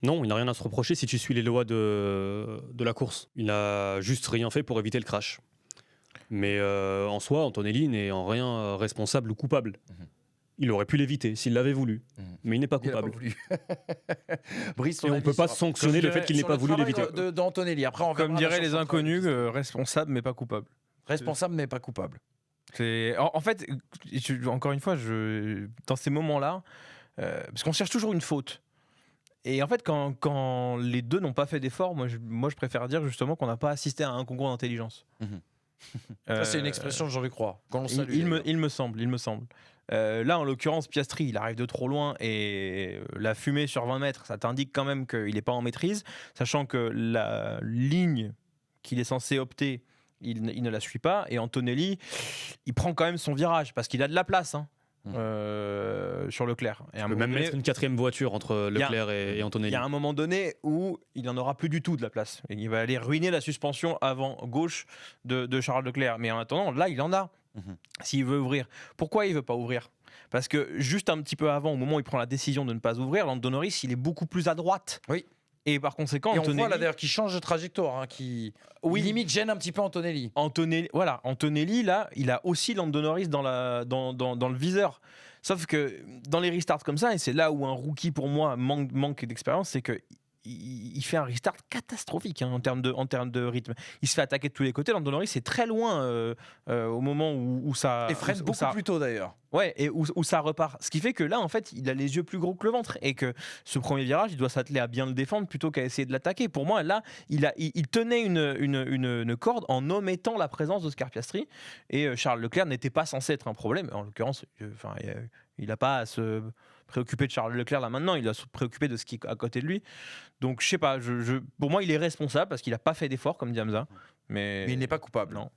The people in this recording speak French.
Non, il n'a rien à se reprocher si tu suis les lois de la course. Il n'a juste rien fait pour éviter le crash. Mais en soi, Antonelli n'est en rien responsable ou coupable. Il aurait pu l'éviter s'il l'avait voulu, mais il n'est pas Il a pas coupable. voulu. Brice, ton Et on ne avis peut pas sur- sanctionner le fait qu'il n'ait sur pas le voulu travail l'éviter. d'Antonelli. Après, on Comme reviendra diraient sur les son travail. inconnus, responsable mais pas coupable. Responsable mais pas coupable. En fait, encore une fois, dans ces moments-là, parce qu'on cherche toujours une faute. Et en fait, quand les deux n'ont pas fait d'effort, moi, je préfère dire justement qu'on n'a pas assisté à un concours d'intelligence. Ça, c'est une expression de Jean-Luc Roy. Qu'on le salue, Il d'ailleurs. me semble. Là, en l'occurrence, Piastri, il arrive de trop loin et la fumée sur 20 mètres, ça t'indique quand même qu'il n'est pas en maîtrise, sachant que la ligne qu'il est censé opter, il ne la suit pas. Et Antonelli, il prend quand même son virage parce qu'il a de la place sur Leclerc. Et à un On peut moment même donné, mettre une quatrième voiture entre Leclerc et il Antonelli. y a un moment donné où il n'en aura plus du tout de la place. Et il va aller ruiner la suspension avant gauche de Charles Leclerc. Mais en attendant, là, il en a. S'il veut ouvrir. Pourquoi il ne veut pas ouvrir ? Parce que juste un petit peu avant, au moment où il prend la décision de ne pas ouvrir, Lando Norris, il est beaucoup plus à droite. Oui. Et par conséquent, Et on Antonelli, voit là d'ailleurs qu'il change de trajectoire, qui limite gêne un petit peu Antonelli. Antonelli, là, il a aussi Lando Norris dans le viseur. Sauf que dans les restarts comme ça, et c'est là où un rookie pour moi manque d'expérience, c'est que il fait un restart catastrophique en termes de rythme. Il se fait attaquer de tous les côtés. Lando Norris est très loin au moment où ça... Et freine beaucoup plus tôt d'ailleurs. Ouais, et où ça repart. Ce qui fait que là, en fait, il a les yeux plus gros que le ventre. Et que ce premier virage, il doit s'atteler à bien le défendre plutôt qu'à essayer de l'attaquer. Pour moi, là, il tenait une corde en omettant la présence d'Oscar Piastri. Et Charles Leclerc n'était pas censé être un problème. En l'occurrence, il n'a pas à se préoccuper de Charles Leclerc là maintenant. Il doit se préoccuper de ce qui est à côté de lui. Donc, je sais pas. Pour moi, il est responsable parce qu'il n'a pas fait d'effort, comme dit Hamza. Mais il n'est pas coupable. Non.